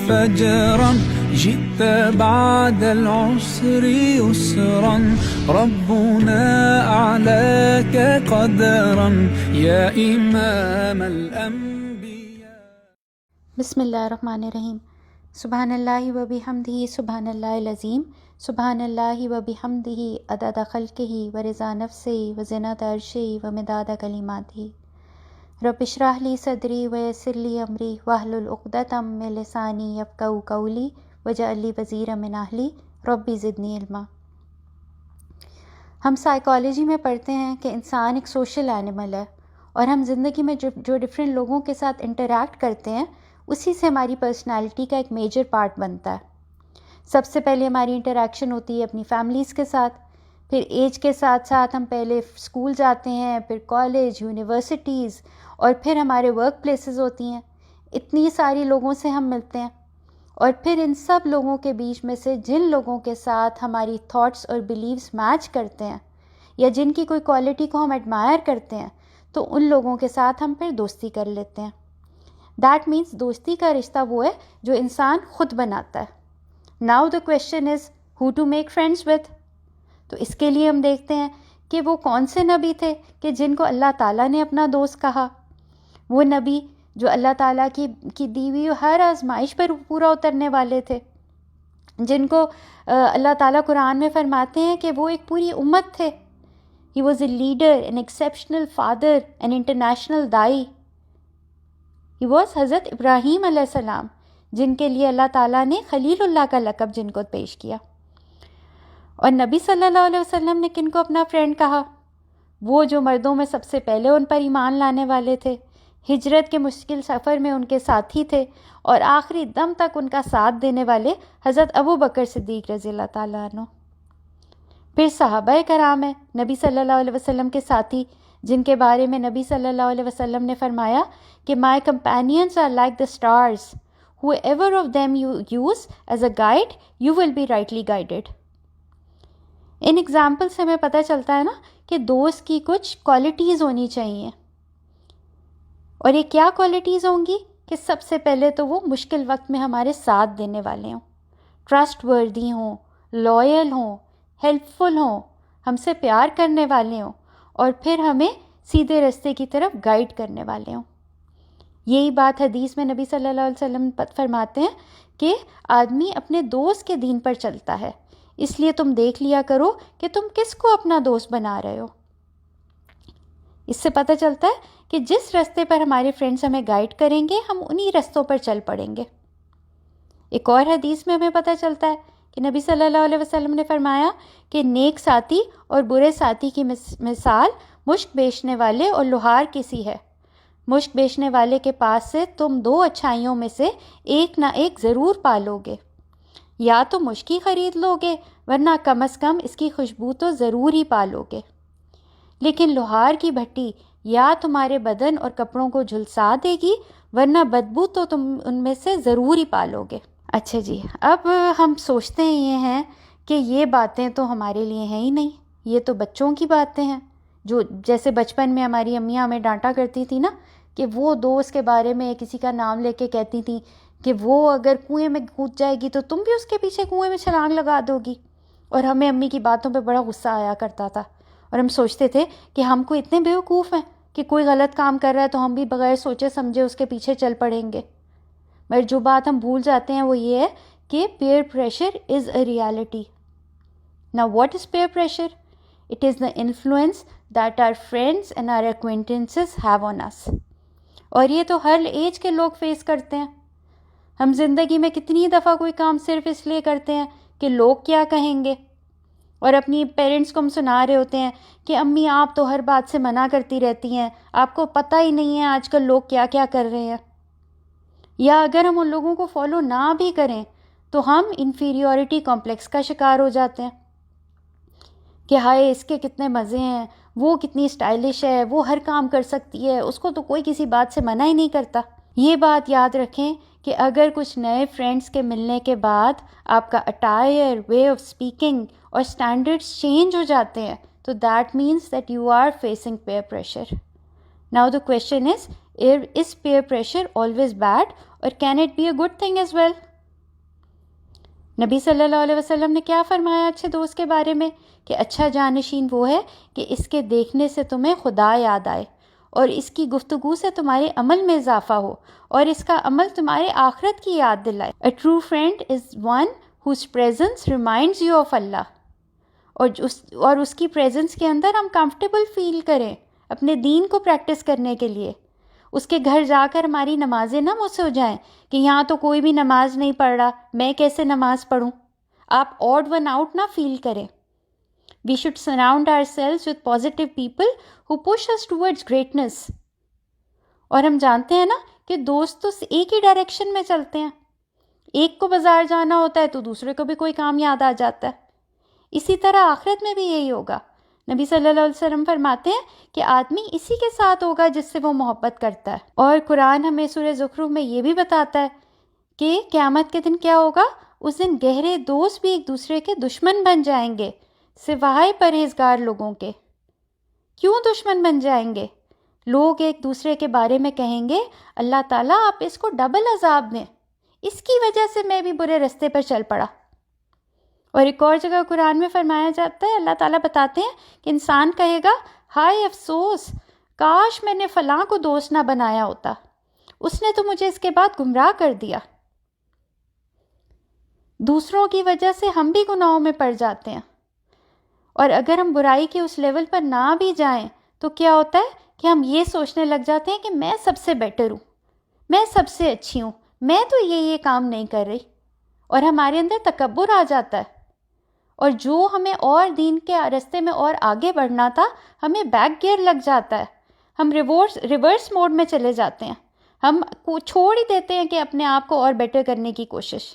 فجرا جئت بعد العسر يسرا ربنا أعلاك قدرا يا إمام الأنبياء. بسم اللہ الرحمن الرحیم. سبحان اللہ و بحمدہ سبحان اللہ العظیم. سبحان اللہ و بحمدہ عدد خلقہ و رضا نفسہ و زنۃ عرشہ و مداد کلماتہ. رب اشرح لی صدری و یسر لی امری واحلل عقدۃ من لسانی یفقہوا قولی واجعل لی وزیرا من اہلی رب زدنی علما. ہم سائیکالوجی میں پڑھتے ہیں کہ انسان ایک سوشل اینیمل ہے، اور ہم زندگی میں جو ڈفرینٹ لوگوں کے ساتھ انٹریکٹ کرتے ہیں اسی سے ہماری پرسنالٹی کا ایک میجر پارٹ بنتا ہے. سب سے پہلے ہماری انٹریکشن ہوتی ہے اپنی فیملیز کے ساتھ، پھر ایج کے ساتھ ساتھ ہم پہلے اسکول جاتے ہیں، پھر کالج، یونیورسٹیز، اور پھر ہمارے ورک پلیسز ہوتی ہیں. اتنی ساری لوگوں سے ہم ملتے ہیں، اور پھر ان سب لوگوں کے بیچ میں سے جن لوگوں کے ساتھ ہماری تھاٹس اور بیلیوز میچ کرتے ہیں یا جن کی کوئی کوالٹی کو ہم ایڈمائر کرتے ہیں تو ان لوگوں کے ساتھ ہم پھر دوستی کر لیتے ہیں. دیٹ مینس دوستی کا رشتہ وہ ہے جو انسان خود بناتا ہے. Now the question is how to make friends with. تو اس کے لیے ہم دیکھتے ہیں کہ وہ کون سے نبی تھے کہ جن کو اللہ تعالیٰ نے اپنا دوست کہا. وہ نبی جو اللہ تعالیٰ کی دی ہوئی ہر آزمائش پر پورا اترنے والے تھے، جن کو اللہ تعالیٰ قرآن میں فرماتے ہیں کہ وہ ایک پوری امت تھے. He was a leader, an exceptional father, an international da'i. He was حضرت ابراہیم علیہ السلام، جن کے لیے اللہ تعالیٰ نے خلیل اللہ کا لقب جن کو پیش کیا. اور نبی صلی اللہ علیہ وسلم نے کن کو اپنا فرینڈ کہا؟ وہ جو مردوں میں سب سے پہلے ان پر ایمان لانے والے تھے، ہجرت کے مشکل سفر میں ان کے ساتھی تھے، اور آخری دم تک ان کا ساتھ دینے والے حضرت ابو بکر صدیق رضی اللہ تعالیٰ عنہ. پھر صحابہ کرام ہیں نبی صلی اللہ علیہ وسلم کے ساتھی، جن کے بارے میں نبی صلی اللہ علیہ وسلم نے فرمایا کہ my companions are like the stars whoever of them you use as a guide you will be rightly guided. ان ایگزامپل سے ہمیں پتہ چلتا ہے نا کہ دوست کی کچھ کوالٹیز ہونی چاہیے. اور یہ کیا کوالٹیز ہوں گی کہ سب سے پہلے تو وہ مشکل وقت میں ہمارے ساتھ دینے والے ہوں، ٹرسٹ وردی ہوں، لائل ہوں، ہیلپ فل ہوں، ہم سے پیار کرنے والے ہوں، اور پھر ہمیں سیدھے راستے کی طرف گائیڈ کرنے والے ہوں. یہی بات حدیث میں نبی صلی اللہ علیہ وسلم فرماتے ہیں کہ آدمی اپنے دوست کے دین پر چلتا ہے، اس لیے تم دیکھ لیا کرو کہ تم کس کو اپنا دوست بنا رہے ہو. اس سے پتہ چلتا ہے کہ جس راستے پر ہمارے فرینڈس ہمیں گائیڈ کریں گے ہم انہی رستوں پر چل پڑیں گے. ایک اور حدیث میں ہمیں پتہ چلتا ہے کہ نبی صلی اللہ علیہ وسلم نے فرمایا کہ نیک ساتھی اور برے ساتھی کی مثال مشک بیچنے والے اور لوہار کی سی ہے. مشک بیچنے والے کے پاس سے تم دو اچھائیوں میں سے ایک نہ ایک ضرور پالو گے. یا تو مشک ہی خرید لو گے ورنہ کم از کم اس کی خوشبو تو ضرور ہی پالو گے. لیکن لوہار کی بھٹی یا تمہارے بدن اور کپڑوں کو جھلسا دے گی ورنہ بدبو تو تم ان میں سے ضرور ہی پالو گے. اچھا جی، اب ہم سوچتے یہ ہیں کہ یہ باتیں تو ہمارے لیے ہیں ہی نہیں، یہ تو بچوں کی باتیں ہیں. جو جیسے بچپن میں ہماری امیاں ہمیں ڈانٹا کرتی تھی نا کہ وہ دوست کے بارے میں کسی کا نام لے کے کہتی تھیں کہ وہ اگر کنویں میں کود جائے گی تو تم بھی اس کے پیچھے کنویں میں چھلانگ لگا دو گی. اور ہمیں امی کی باتوں پہ بڑا غصہ آیا کرتا تھا، اور ہم سوچتے تھے کہ ہم کو اتنے بیوقوف ہیں کہ کوئی غلط کام کر رہا ہے تو ہم بھی بغیر سوچے سمجھے اس کے پیچھے چل پڑیں گے. مگر جو بات ہم بھول جاتے ہیں وہ یہ ہے کہ peer pressure is a reality. Now what is peer pressure? It is the influence that our friends and our acquaintances have on us. اور یہ تو ہر ایج کے لوگ فیس کرتے ہیں. ہم زندگی میں کتنی دفعہ کوئی کام صرف اس لیے کرتے ہیں کہ لوگ کیا کہیں گے، اور اپنی پیرنٹس کو ہم سنا رہے ہوتے ہیں کہ امی آپ تو ہر بات سے منع کرتی رہتی ہیں، آپ کو پتہ ہی نہیں ہے آج کل لوگ کیا کیا کر رہے ہیں. یا اگر ہم ان لوگوں کو فالو نہ بھی کریں تو ہم انفیریورٹی کمپلیکس کا شکار ہو جاتے ہیں کہ ہائے اس کے کتنے مزے ہیں، وہ کتنی اسٹائلش ہے، وہ ہر کام کر سکتی ہے، اس کو تو کوئی کسی بات سے منع ہی نہیں کرتا. یہ بات یاد رکھیں کہ اگر کچھ نئے فرینڈس کے ملنے کے بعد آپ کا اٹائر، وے آف اسپیکنگ اور اسٹینڈرڈس چینج ہو جاتے ہیں تو that means that you are facing peer pressure. Now the question is peer pressure always bad or can it be a good thing as well? نبی صلی اللہ علیہ وسلم نے کیا فرمایا اچھے دوست کے بارے میں کہ اچھا جانشین وہ ہے کہ اس کے دیکھنے سے تمہیں خدا یاد آئے اور اس کی گفتگو سے تمہارے عمل میں اضافہ ہو اور اس کا عمل تمہارے آخرت کی یاد دلائے. A true friend is one whose presence reminds you of Allah. اور اس کی پریزنس کے اندر ہم کمفرٹیبل فیل کریں اپنے دین کو پریکٹس کرنے کے لیے. اس کے گھر جا کر ہماری نمازیں نہ مس ہو جائیں کہ یہاں تو کوئی بھی نماز نہیں پڑھ رہا، میں کیسے نماز پڑھوں. آپ آڈ ون آؤٹ نہ فیل کریں. We should surround ourselves with positive people who push us towards greatness. اور ہم جانتے ہیں نا کہ دوست تو ایک ہی ڈائریکشن میں چلتے ہیں. ایک کو بازار جانا ہوتا ہے تو دوسرے کو بھی کوئی کام یاد آ جاتا ہے. اسی طرح آخرت میں بھی یہی ہوگا. نبی صلی اللہ علیہ وسلم فرماتے ہیں کہ آدمی اسی کے ساتھ ہوگا جس سے وہ محبت کرتا ہے. اور قرآن ہمیں سورہ زخرف میں یہ بھی بتاتا ہے کہ قیامت کے دن کیا ہوگا. اس دن گہرے دوست بھی ایک دوسرے کے دشمن بن جائیں گے سوائے پرہیزگار لوگوں کے. کیوں دشمن بن جائیں گے؟ لوگ ایک دوسرے کے بارے میں کہیں گے اللہ تعالیٰ آپ اس کو ڈبل عذاب دیں، اس کی وجہ سے میں بھی برے رستے پر چل پڑا. اور ایک اور جگہ قرآن میں فرمایا جاتا ہے، اللہ تعالیٰ بتاتے ہیں کہ انسان کہے گا ہائے افسوس، کاش میں نے فلاں کو دوست نہ بنایا ہوتا، اس نے تو مجھے اس کے بعد گمراہ کر دیا. دوسروں کی وجہ سے ہم بھی گناہوں میں پڑ جاتے ہیں. اور اگر ہم برائی کے اس لیول پر نہ بھی جائیں تو کیا ہوتا ہے کہ ہم یہ سوچنے لگ جاتے ہیں کہ میں سب سے بیٹر ہوں، میں سب سے اچھی ہوں، میں تو یہ کام نہیں کر رہی. اور ہمارے اندر تکبر آ جاتا ہے. اور جو ہمیں اور دین کے راستے میں اور آگے بڑھنا تھا ہمیں بیک گیئر لگ جاتا ہے. ہم ریورس موڈ میں چلے جاتے ہیں. ہم چھوڑ ہی دیتے ہیں کہ اپنے آپ کو اور بیٹر کرنے کی کوشش.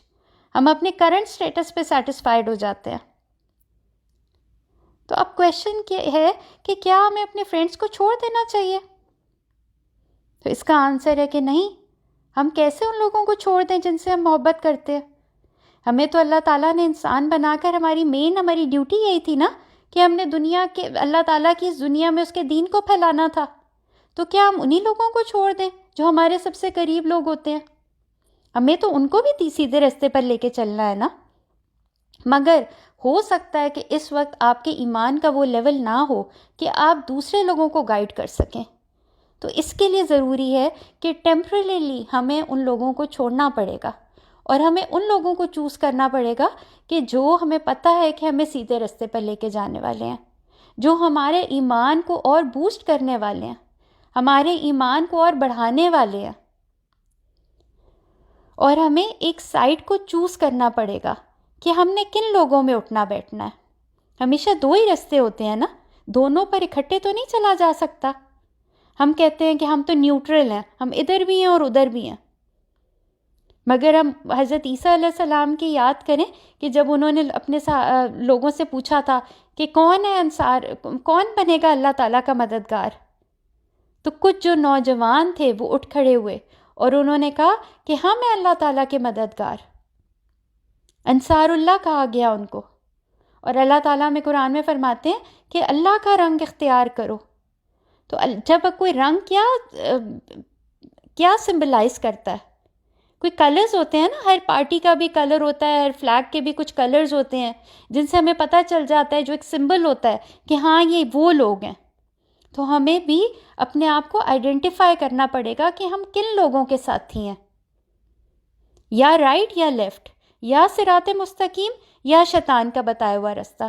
ہم اپنے کرنٹ سٹیٹس پہ سیٹسفائیڈ ہو جاتے ہیں. تو اب کویشچن کیا ہے کہ کیا ہمیں اپنے فرینڈس کو چھوڑ دینا چاہیے؟ تو اس کا آنسر ہے کہ نہیں. ہم کیسے ان لوگوں کو چھوڑ دیں جن سے ہم محبت کرتے ہیں؟ ہمیں تو اللہ تعالیٰ نے انسان بنا کر ہماری ڈیوٹی یہی تھی نا کہ ہم نے اللہ تعالیٰ کی اس دنیا میں اس کے دین کو پھیلانا تھا. تو کیا ہم انہی لوگوں کو چھوڑ دیں جو ہمارے سب سے قریب لوگ ہوتے ہیں؟ ہمیں تو ان کو بھی سیدھے راستے پر لے کے چلنا ہے نا. مگر ہو سکتا ہے کہ اس وقت آپ کے ایمان کا وہ لیول نہ ہو کہ آپ دوسرے لوگوں کو گائیڈ کر سکیں. تو اس کے لیے ضروری ہے کہ ٹیمپریریلی ہمیں ان لوگوں کو چھوڑنا پڑے گا اور ہمیں ان لوگوں کو چوز کرنا پڑے گا کہ جو ہمیں پتہ ہے کہ ہمیں سیدھے راستے پر لے کے جانے والے ہیں، جو ہمارے ایمان کو اور بوسٹ کرنے والے ہیں، ہمارے ایمان کو اور بڑھانے والے ہیں. اور ہمیں ایک سائڈ کو چوز کرنا پڑے گا کہ ہم نے کن لوگوں میں اٹھنا بیٹھنا ہے. ہمیشہ دو ہی راستے ہوتے ہیں نا، دونوں پر اکٹھے تو نہیں چلا جا سکتا. ہم کہتے ہیں کہ ہم تو نیوٹرل ہیں، ہم ادھر بھی ہیں اور ادھر بھی ہیں. مگر ہم حضرت عیسیٰ علیہ السلام کی یاد کریں کہ جب انہوں نے اپنے لوگوں سے پوچھا تھا کہ کون ہے انصار، کون بنے گا اللہ تعالیٰ کا مددگار، تو کچھ جو نوجوان تھے وہ اٹھ کھڑے ہوئے اور انہوں نے کہا کہ ہم ہیں اللہ تعالیٰ کے مددگار. انصار اللہ کہا گیا ان کو. اور اللہ تعالیٰ میں قرآن میں فرماتے ہیں کہ اللہ کا رنگ اختیار کرو. تو جب کوئی رنگ کیا سمبلائز کرتا ہے؟ کوئی کلرز ہوتے ہیں نا، ہر پارٹی کا بھی کلر ہوتا ہے، ہر فلیگ کے بھی کچھ کلرز ہوتے ہیں جن سے ہمیں پتہ چل جاتا ہے، جو ایک سمبل ہوتا ہے کہ ہاں یہ وہ لوگ ہیں. تو ہمیں بھی اپنے آپ کو آئیڈینٹیفائی کرنا پڑے گا کہ ہم کن لوگوں کے ساتھی ہیں، یا رائٹ یا لیفٹ، یا صراط مستقیم یا شیطان کا بتایا ہوا راستہ.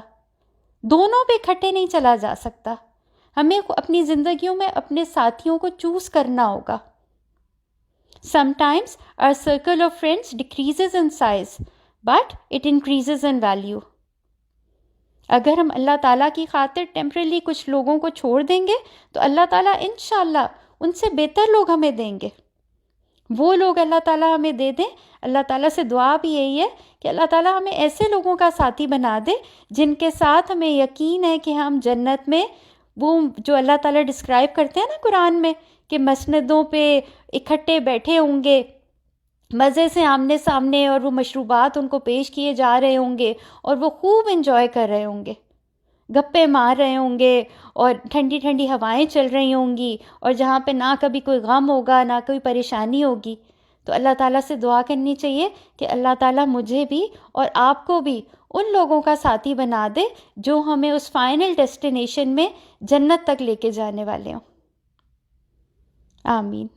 دونوں پہ اکٹھے نہیں چلا جا سکتا. ہمیں اپنی زندگیوں میں اپنے ساتھیوں کو چوز کرنا ہوگا. Sometimes our circle of friends decreases in size, but it increases in value. اگر ہم اللہ تعالیٰ کی خاطر ٹیمپریلی کچھ لوگوں کو چھوڑ دیں گے تو اللہ تعالیٰ انشاءاللہ ان سے بہتر لوگ ہمیں دیں گے. وہ لوگ اللہ تعالیٰ ہمیں دے دیں. اللہ تعالیٰ سے دعا بھی یہی ہے کہ اللہ تعالیٰ ہمیں ایسے لوگوں کا ساتھی بنا دے جن کے ساتھ ہمیں یقین ہے کہ ہم جنت میں وہ جو اللہ تعالیٰ ڈسکرائب کرتے ہیں نا قرآن میں کہ مسندوں پہ اکٹھے بیٹھے ہوں گے مزے سے آمنے سامنے، اور وہ مشروبات ان کو پیش کیے جا رہے ہوں گے اور وہ خوب انجوائے کر رہے ہوں گے، گپے مار رہے ہوں گے اور ٹھنڈی ٹھنڈی ہوائیں چل رہی ہوں گی، اور جہاں پہ نہ کبھی کوئی غم ہوگا نہ کوئی پریشانی ہوگی. تو اللہ تعالیٰ سے دعا کرنی چاہیے کہ اللہ تعالیٰ مجھے بھی اور آپ کو بھی ان لوگوں کا ساتھی بنا دے جو ہمیں اس فائنل ڈیسٹینیشن میں جنت تک لے کے جانے والے ہوں. آمین.